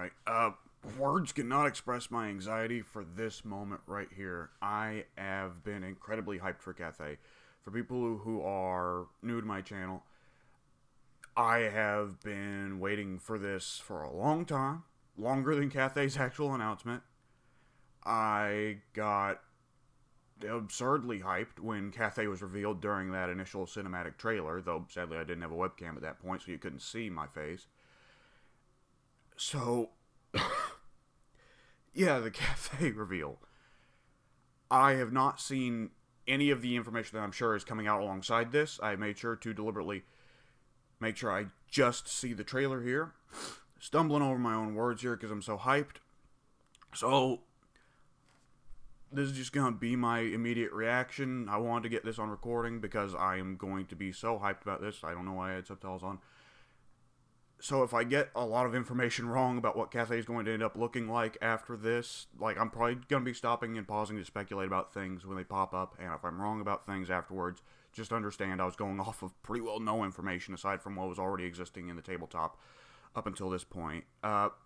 Alright, words cannot express my anxiety for this moment right here. I have been incredibly hyped for Cathay. For people who are new to my channel, I have been waiting for this for a long time. Longer than Cathay's actual announcement. I got absurdly hyped when Cathay was revealed during that initial cinematic trailer, though sadly I didn't have a webcam at that point, so you couldn't see my face. So, yeah, the Cathay reveal. I have not seen any of the information that I'm sure is coming out alongside this. I made sure to deliberately make sure I just see the trailer here. Stumbling over my own words here because I'm so hyped. So, this is just going to be my immediate reaction. I wanted to get this on recording because I am going to be so hyped about this. I don't know why I had subtitles on. So if I get a lot of information wrong about what Cathay is going to end up looking like after this, like, I'm probably going to be stopping and pausing to speculate about things when they pop up, and if I'm wrong about things afterwards, just understand I was going off of pretty well no information aside from what was already existing in the tabletop up until this point.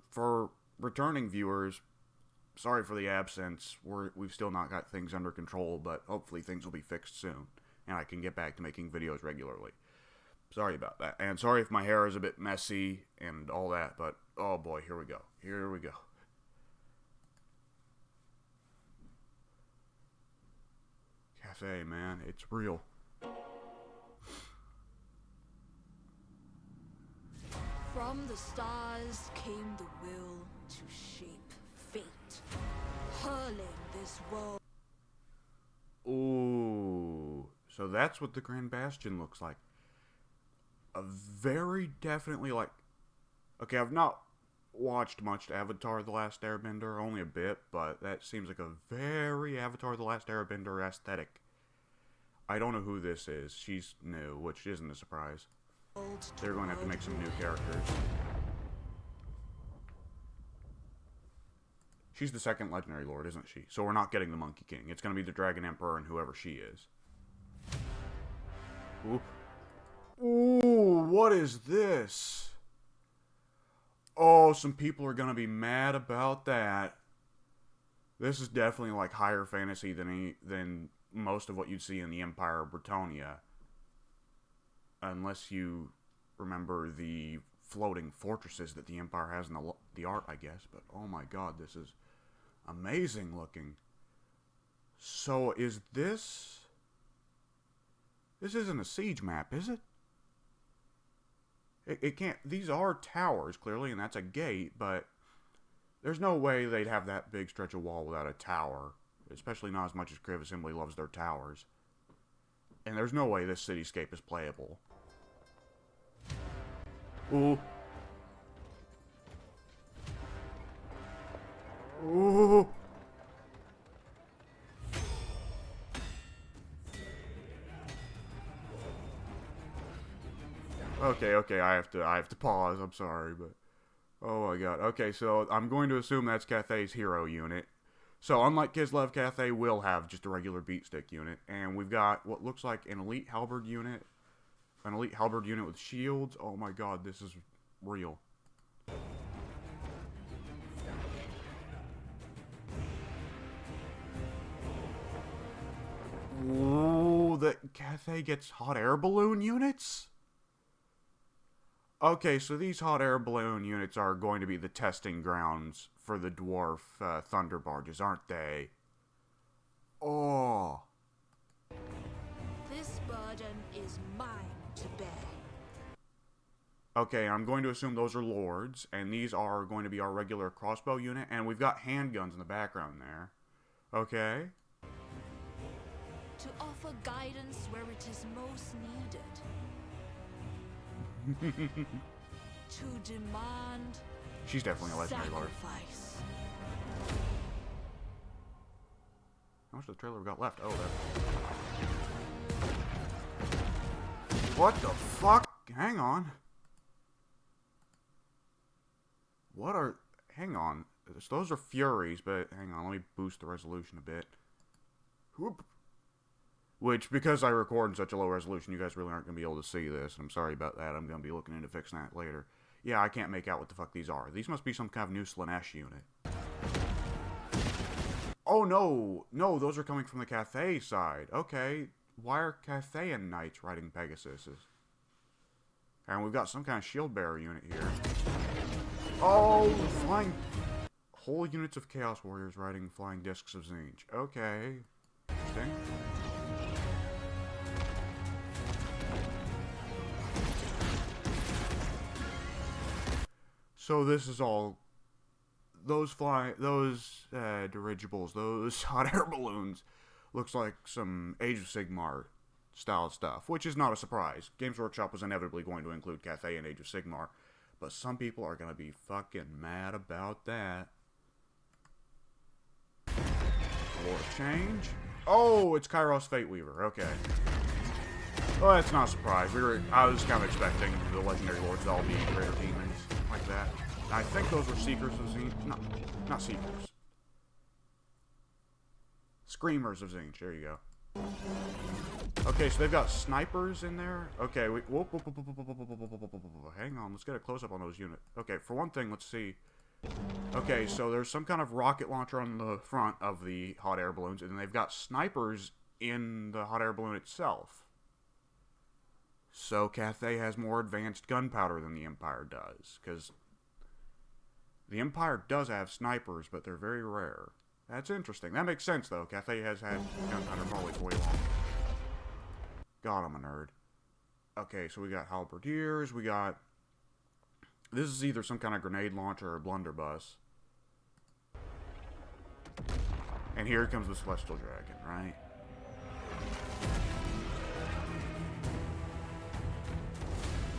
For returning viewers, sorry for the absence. We've still not got things under control, but hopefully things will be fixed soon, and I can get back to making videos regularly. Sorry about that. And sorry if my hair is a bit messy and all that, but oh boy, here we go. Here we go. Cathay, man, it's real. From the stars came the will to shape fate, hurling this world. Ooh, so that's what the Grand Bastion looks like. A very definitely, like, okay, I've not watched much Avatar The Last Airbender, only a bit, but that seems like a very Avatar The Last Airbender aesthetic. I don't know who this is. She's new, which isn't a surprise. They're going to have to make some new characters. She's the second Legendary Lord, isn't she? So we're not getting the Monkey King. It's going to be the Dragon Emperor and whoever she is. Ooh. Ooh, what is this? Oh, some people are going to be mad about that. This is definitely like higher fantasy than most of what you'd see in the Empire of Bretonia. Unless you remember the floating fortresses that the Empire has in the art, I guess. But oh my god, this is amazing looking. So is this... This isn't a siege map, is it? It can't... These are towers, clearly, and that's a gate, but there's no way they'd have that big stretch of wall without a tower. Especially not as much as Creative Assembly loves their towers. And there's no way this cityscape is playable. Ooh. Ooh. Okay, I have to pause, I'm sorry, but oh my god. Okay, so I'm going to assume that's Cathay's hero unit. So unlike Kislev, Cathay will have just a regular beatstick unit, and we've got what looks like an elite halberd unit. An elite halberd unit with shields. Oh my god, this is real. Ooh, the Cathay gets hot air balloon units? Okay, so these hot air balloon units are going to be the testing grounds for the dwarf thunder barges, aren't they? Oh. This burden is mine to bear. Okay, I'm going to assume those are lords, and these are going to be our regular crossbow unit, and we've got handguns in the background there. Okay. To offer guidance where it is most needed. To demand. She's definitely a legendary lord. Sacrifice. How much of the trailer we got left? Oh, there. What the fuck? Hang on. What are... Hang on. Those are Furies, but hang on. Let me boost the resolution a bit. Whoop. Which, because I record in such a low resolution, you guys really aren't going to be able to see this. I'm sorry about that. I'm going to be looking into fixing that later. Yeah, I can't make out what the fuck these are. These must be some kind of new Slanesh unit. Oh, no. No, those are coming from the Cathay side. Okay. Why are Cathayan knights riding Pegasuses? And we've got some kind of shield bearer unit here. Oh, flying... Whole units of Chaos Warriors riding flying discs of Zinj. Okay. Interesting. So this is all... Those dirigibles, those hot air balloons, looks like some Age of Sigmar style stuff, which is not a surprise. Games Workshop was inevitably going to include Cathay and Age of Sigmar, but some people are going to be fucking mad about that. Lore change. Oh, it's Kairos Fateweaver. Okay. Well, that's not a surprise. I was kind of expecting the Legendary Lords to all be Greater Demons like that. I think those were Seekers of Zinj. No, not Seekers. Screamers of Zinj. There you go. Okay, so they've got snipers in there. Okay, whoop, hang on. Let's get a close-up on those units. Okay, for one thing, let's see. Okay, so there's some kind of rocket launcher on the front of the hot air balloons, and then they've got snipers in the hot air balloon itself. So Cathay has more advanced gunpowder than the Empire does, because the Empire does have snipers, but they're very rare. That's interesting. That makes sense, though. Cathay has had gunpowder probably for way long. God, I'm a nerd. Okay, so we got halberdiers, we got... This is either some kind of grenade launcher or blunderbuss. And here comes the Celestial Dragon, right?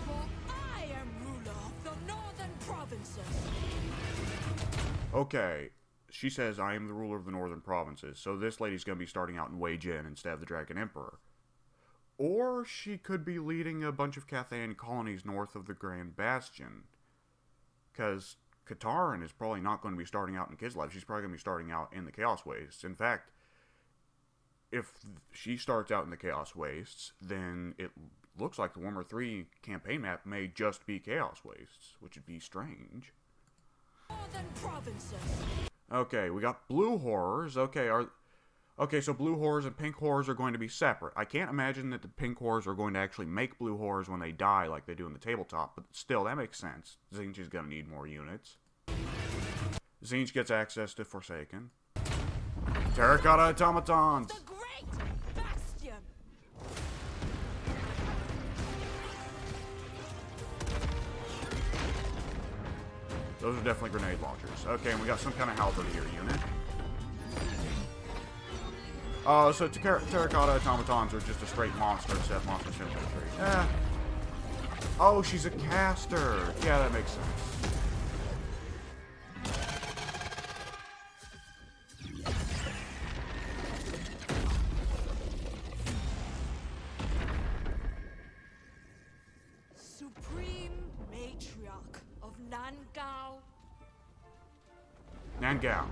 For I am ruler of the northern provinces. Okay, she says, I am the ruler of the northern provinces. So this lady's going to be starting out in Wei Jin instead of the Dragon Emperor. Or she could be leading a bunch of Cathayan colonies north of the Grand Bastion. Because Katarin is probably not going to be starting out in Kislev. She's probably going to be starting out in the Chaos Wastes. In fact, if she starts out in the Chaos Wastes, then it looks like the Warhammer 3 campaign map may just be Chaos Wastes, which would be strange. Northern provinces. Okay, we got blue horrors. Okay, so blue horrors and pink horrors are going to be separate. I can't imagine that the pink horrors are going to actually make blue horrors when they die like they do in the tabletop, but still, that makes sense. Zinj is going to need more units. Zinj gets access to Forsaken. Terracotta Automatons! The Great Bastion. Those are definitely grenade launchers. Okay, and we got some kind of halberdier unit. So Terracotta Automatons are just a straight monster instead of monster infantry. Oh, she's a caster. Yeah, that makes sense. Supreme Matriarch of Nangao. Nangao.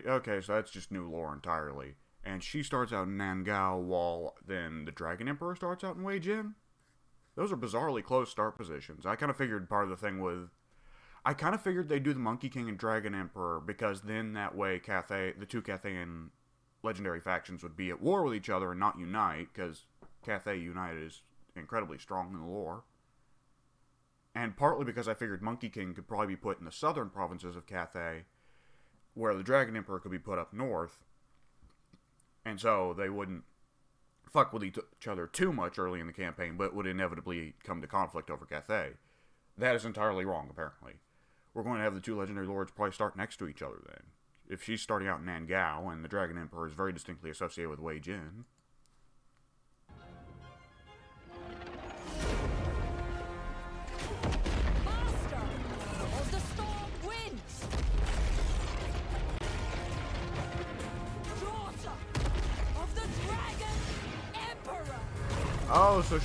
Okay, so that's just new lore entirely. And she starts out in Nangao, while then the Dragon Emperor starts out in Wei Jin. Those are bizarrely close start positions. I kind of figured part of the thing with... I kind of figured they'd do the Monkey King and Dragon Emperor, because then that way the two Cathayan legendary factions would be at war with each other and not unite, because Cathay United is incredibly strong in the lore. And partly because I figured Monkey King could probably be put in the southern provinces of Cathay, where the Dragon Emperor could be put up north, and so they wouldn't fuck with each other too much early in the campaign, but would inevitably come to conflict over Cathay. That is entirely wrong, apparently. We're going to have the two Legendary Lords probably start next to each other, then. If she's starting out in Nangao, and the Dragon Emperor is very distinctly associated with Wei Jin. Master of the Storm Winds. Daughter of the Dragon Emperor. Oh, so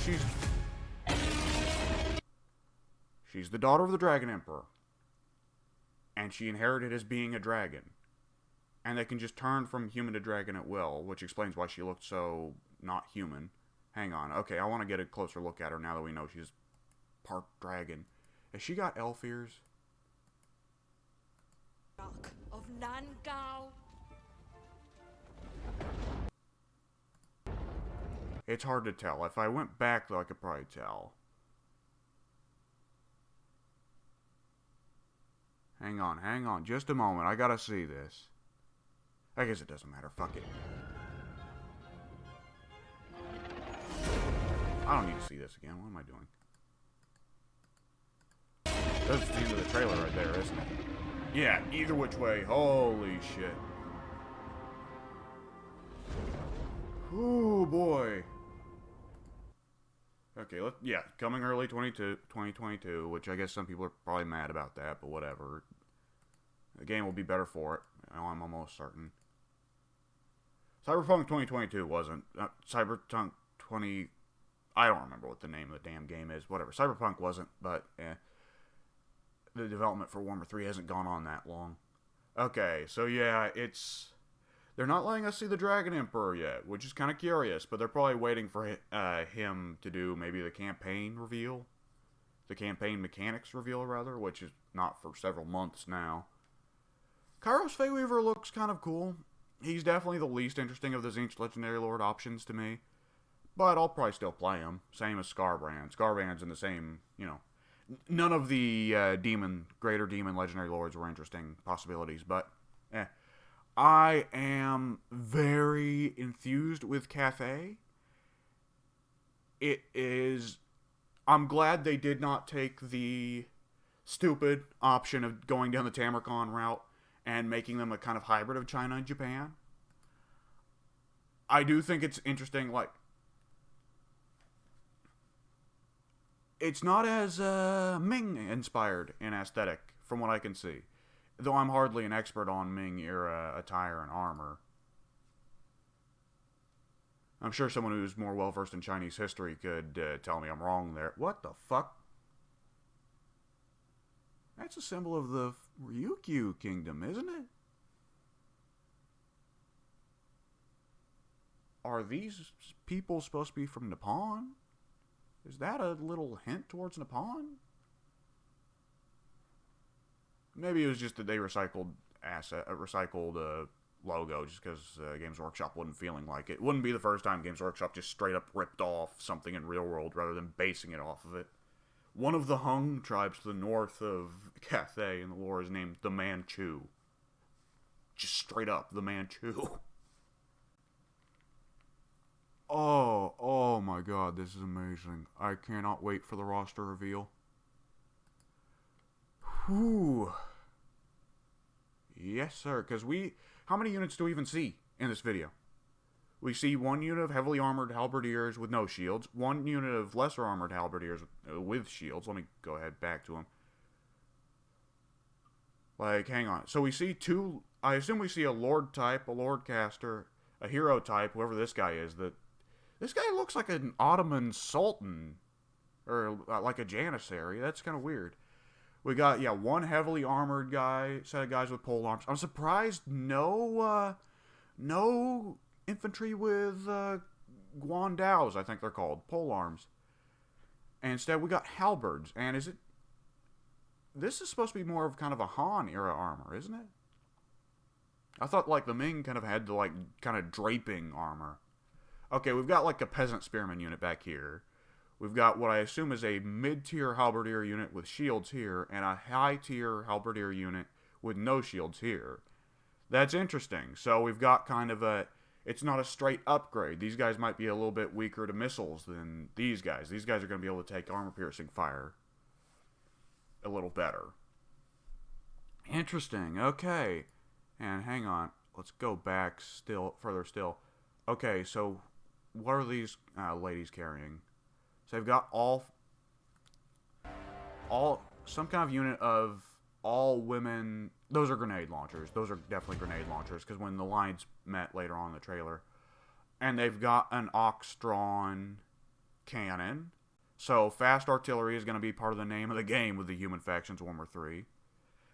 she's the daughter of the Dragon Emperor. And she inherited as being a dragon. And they can just turn from human to dragon at will, which explains why she looked so not human. Hang on. Okay, I want to get a closer look at her now that we know she's part dragon. Has she got elf ears? Of Nangao. It's hard to tell. If I went back, though, I could probably tell. Hang on. Just a moment. I gotta see this. I guess it doesn't matter. Fuck it. I don't need to see this again. What am I doing? That's the end of the trailer right there, isn't it? Yeah, either which way. Holy shit. Ooh, boy. Okay, coming early 2022, which I guess some people are probably mad about that, but whatever. The game will be better for it. I'm almost certain. Cyberpunk 2022 wasn't. Cyberpunk 20... I don't remember what the name of the damn game is. Whatever. Cyberpunk wasn't, but the development for Warhammer 3 hasn't gone on that long. Okay, so yeah, it's... They're not letting us see the Dragon Emperor yet, which is kind of curious, but they're probably waiting for him to do maybe the campaign reveal. The campaign mechanics reveal, rather, which is not for several months now. Kairos Feyweaver looks kind of cool. He's definitely the least interesting of the Tzeentch Legendary Lord options to me. But I'll probably still play him. Same as Scarbrand. Scarbrand's in the same, none of the greater demon legendary lords were interesting possibilities, but I am very enthused with Cathay. I'm glad they did not take the stupid option of going down the Tamarcon route and making them a kind of hybrid of China and Japan. I do think it's interesting, it's not as Ming-inspired in aesthetic, from what I can see. Though I'm hardly an expert on Ming-era attire and armor. I'm sure someone who's more well-versed in Chinese history could tell me I'm wrong there. What the fuck? That's a symbol of the Ryukyu Kingdom, isn't it? Are these people supposed to be from Nippon? Is that a little hint towards Nippon? Maybe it was just that they recycled logo just because Games Workshop wasn't feeling like it. It wouldn't be the first time Games Workshop just straight up ripped off something in real world rather than basing it off of it. One of the Hung tribes to the north of Cathay in the lore is named the Manchu. Just straight up, the Manchu. Oh my god, this is amazing. I cannot wait for the roster reveal. Whew. Yes, sir, because how many units do we even see in this video? We see one unit of heavily armored halberdiers with no shields, one unit of lesser armored halberdiers with shields. Let me go ahead back to them. Hang on. So we see two, I assume we see a Lord type, a Lord caster, a hero type, whoever this guy is. This guy looks like an Ottoman sultan, or like a janissary. That's kind of weird. We got, one heavily armored set of guys with pole arms. I'm surprised no infantry with Guandaos, I think they're called, pole arms. And instead we got halberds. And this is supposed to be more of kind of a Han era armor, isn't it? I thought the Ming kind of had the kind of draping armor. Okay, we've got a peasant spearman unit back here. We've got what I assume is a mid-tier halberdier unit with shields here, and a high-tier halberdier unit with no shields here. That's interesting. So we've got kind of it's not a straight upgrade. These guys might be a little bit weaker to missiles than these guys. These guys are going to be able to take armor-piercing fire a little better. Interesting. Okay. And hang on. Let's go back further still. Okay, so what are these ladies carrying? So they've got some kind of unit of all women. Those are grenade launchers. Those are definitely grenade launchers, because when the lines met later on in the trailer. And they've got an ox-drawn cannon. So fast artillery is going to be part of the name of the game with the human factions Warhammer 3.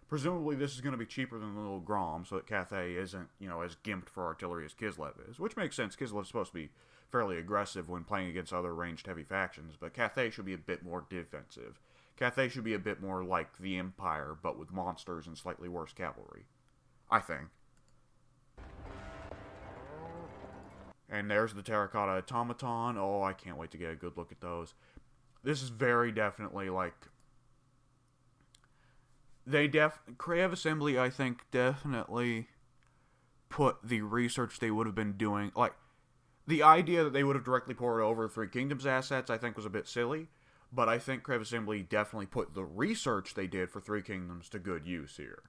Presumably this is going to be cheaper than the little Grom, so that Cathay isn't, as gimped for artillery as Kislev is. Which makes sense. Kislev is supposed to be fairly aggressive when playing against other ranged heavy factions, but Cathay should be a bit more defensive. Cathay should be a bit more like the Empire, but with monsters and slightly worse cavalry. I think. And there's the Terracotta Automaton. Oh, I can't wait to get a good look at those. This is very definitely like... Creative Assembly, I think, definitely put the research they would have been doing... Like, the idea that they would have directly poured over Three Kingdoms assets, I think, was a bit silly. But I think Creative Assembly definitely put the research they did for Three Kingdoms to good use here.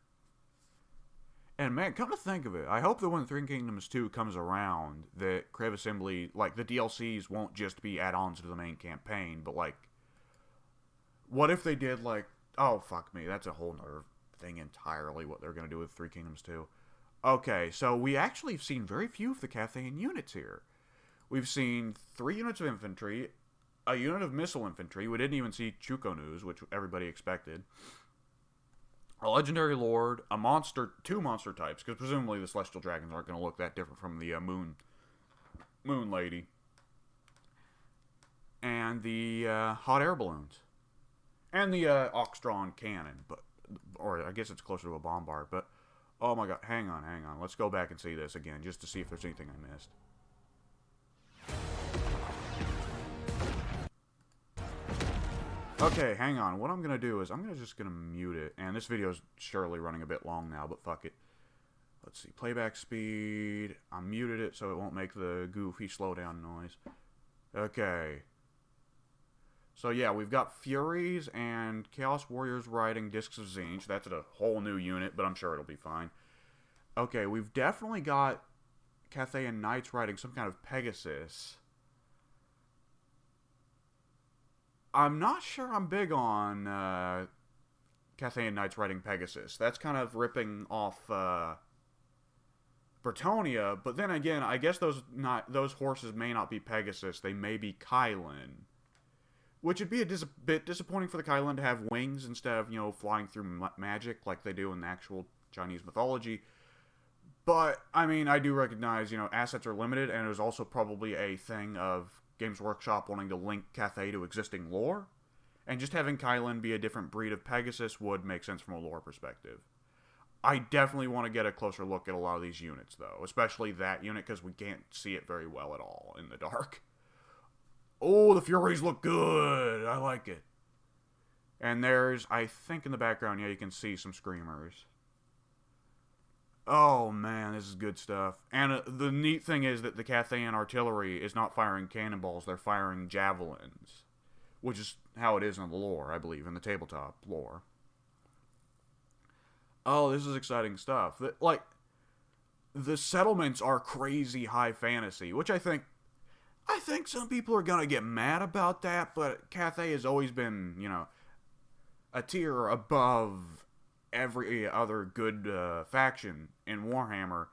And man, come to think of it, I hope that when Three Kingdoms 2 comes around, that Creative Assembly, like, the DLCs won't just be add-ons to the main campaign, but, like, what if they did, like, oh, fuck me, that's a whole nother thing entirely, what they're going to do with Three Kingdoms 2. Okay, so we actually have seen very few of the Cathayan units here. We've seen 3 units of infantry, a unit of missile infantry, we didn't even see Chukonus, which everybody expected, a legendary lord, a monster, 2 monster types, because presumably the celestial dragons aren't going to look that different from the moon lady, and the hot air balloons, and the ox-drawn cannon, or I guess it's closer to a bombard, but oh my god, hang on, let's go back and see this again, just to see if there's anything I missed. Okay, hang on. What I'm going to do is I'm just going to mute it. And this video is surely running a bit long now, but fuck it. Let's see. Playback speed. I muted it so it won't make the goofy slowdown noise. Okay. So yeah, we've got Furies and Chaos Warriors riding Discs of Zinj. That's a whole new unit, but I'm sure it'll be fine. Okay, we've definitely got Cathayan Knights riding some kind of Pegasus. I'm not sure I'm big on Cathayan Knights riding Pegasus. That's kind of ripping off Bretonnia, but then again, I guess those horses may not be Pegasus. They may be Kylan, which would be a bit disappointing for the Kylan to have wings instead of, you know, flying through magic like they do in the actual Chinese mythology. But, I mean, I do recognize, you know, assets are limited, and it was also probably a thing of Games Workshop wanting to link Cathay to existing lore, and just having Kylan be a different breed of Pegasus would make sense from a lore perspective. I definitely want to get a closer look at a lot of these units, though, especially that unit, because we can't see it very well at all in the dark. Oh, the Furies look good! I like it. And there's, I think in the background, yeah, you can see some Screamers. Oh, man, this is good stuff. And the neat thing is that the Cathayan artillery is not firing cannonballs, they're firing javelins. Which is how it is in the lore, I believe, in the tabletop lore. Oh, this is exciting stuff. Like, the settlements are crazy high fantasy, which I think some people are gonna get mad about that, but Cathay has always been, you know, a tier above every other good faction in Warhammer,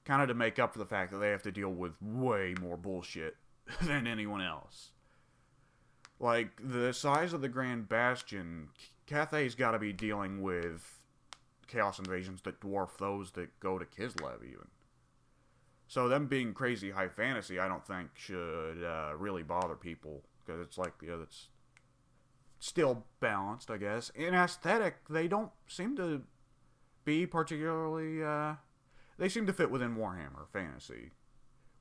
kind of to make up for the fact that they have to deal with way more bullshit than anyone else. Like, the size of the Grand Bastion, Cathay's got to be dealing with chaos invasions that dwarf those that go to Kislev, even. So them being crazy high fantasy, I don't think should really bother people, because it's like, you know, it's still balanced, I guess. In aesthetic, they don't seem to be particularly, they seem to fit within Warhammer fantasy,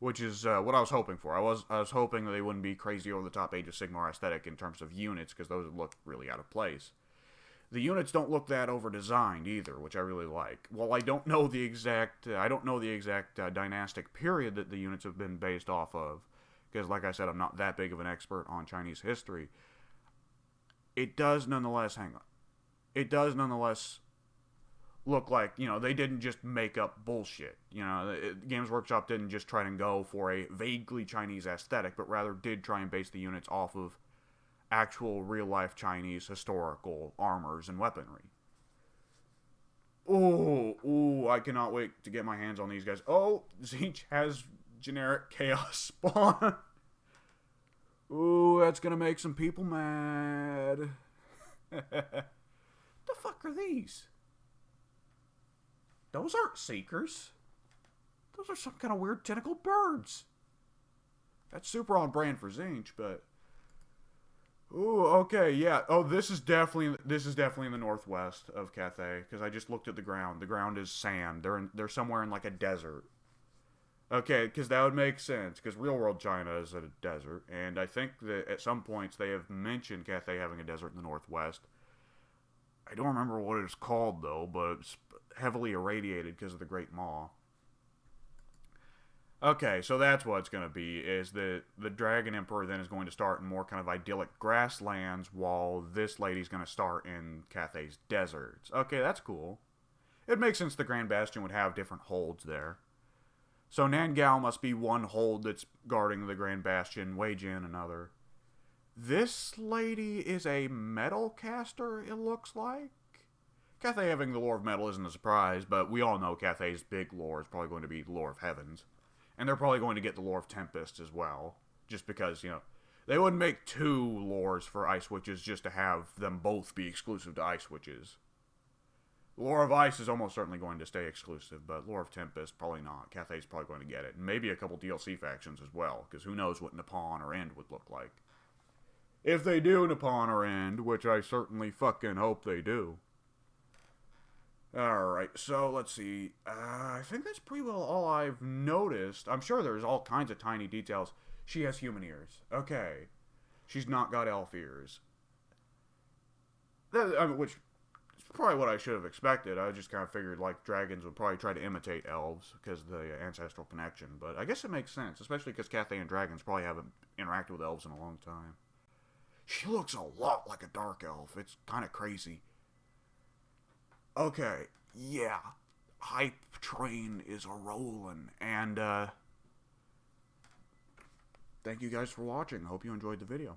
which is what I was hoping for. I was hoping that they wouldn't be crazy over the top Age of Sigmar aesthetic in terms of units, because those would look really out of place. The units don't look that over-designed either, which I really like. Well, I don't know the exact dynastic period that the units have been based off of, because like I said, I'm not that big of an expert on Chinese history. It does nonetheless, look like, you know, they didn't just make up bullshit. You know, Games Workshop didn't just try and go for a vaguely Chinese aesthetic, but rather did try and base the units off of actual real-life Chinese historical armors and weaponry. Ooh, I cannot wait to get my hands on these guys. Oh, Zinj has generic chaos spawn. Ooh, that's gonna make some people mad. The fuck are these? Those aren't Seekers. Those are some kind of weird tentacle birds. That's super on brand for Zinch, but... Ooh, okay, yeah. Oh, this is definitely in the northwest of Cathay, because I just looked at the ground. The ground is sand. They're somewhere in like a desert. Okay, because that would make sense, because real world China is a desert, and I think that at some points they have mentioned Cathay having a desert in the northwest. I don't remember what it's called though, but it's heavily irradiated because of the Great Maw. Okay, so that's what it's going to be, is that the Dragon Emperor then is going to start in more kind of idyllic grasslands, while this lady's going to start in Cathay's deserts. Okay, that's cool. It makes sense the Grand Bastion would have different holds there. So Nangao must be one hold that's guarding the Grand Bastion, Wei Jin another. This lady is a metal caster, it looks like. Cathay having the lore of metal isn't a surprise, but we all know Cathay's big lore is probably going to be the lore of heavens. And they're probably going to get the lore of Tempest as well. Just because, you know, they wouldn't make two lores for Ice Witches just to have them both be exclusive to Ice Witches. Lore of Ice is almost certainly going to stay exclusive, but Lore of Tempest, probably not. Cathay's probably going to get it. And maybe a couple DLC factions as well, because who knows what Nippon or End would look like. If they do Nippon or End, which I certainly fucking hope they do. Alright, so let's see. I think that's pretty well all I've noticed. I'm sure there's all kinds of tiny details. She has human ears. Okay. She's not got elf ears. Which is probably what I should have expected. I just kind of figured, like, dragons would probably try to imitate elves because of the ancestral connection. But I guess it makes sense, especially because Cathay and dragons probably haven't interacted with elves in a long time. She looks a lot like a dark elf. It's kind of crazy. Okay, yeah. Hype train is a-rollin'. And, thank you guys for watching. Hope you enjoyed the video.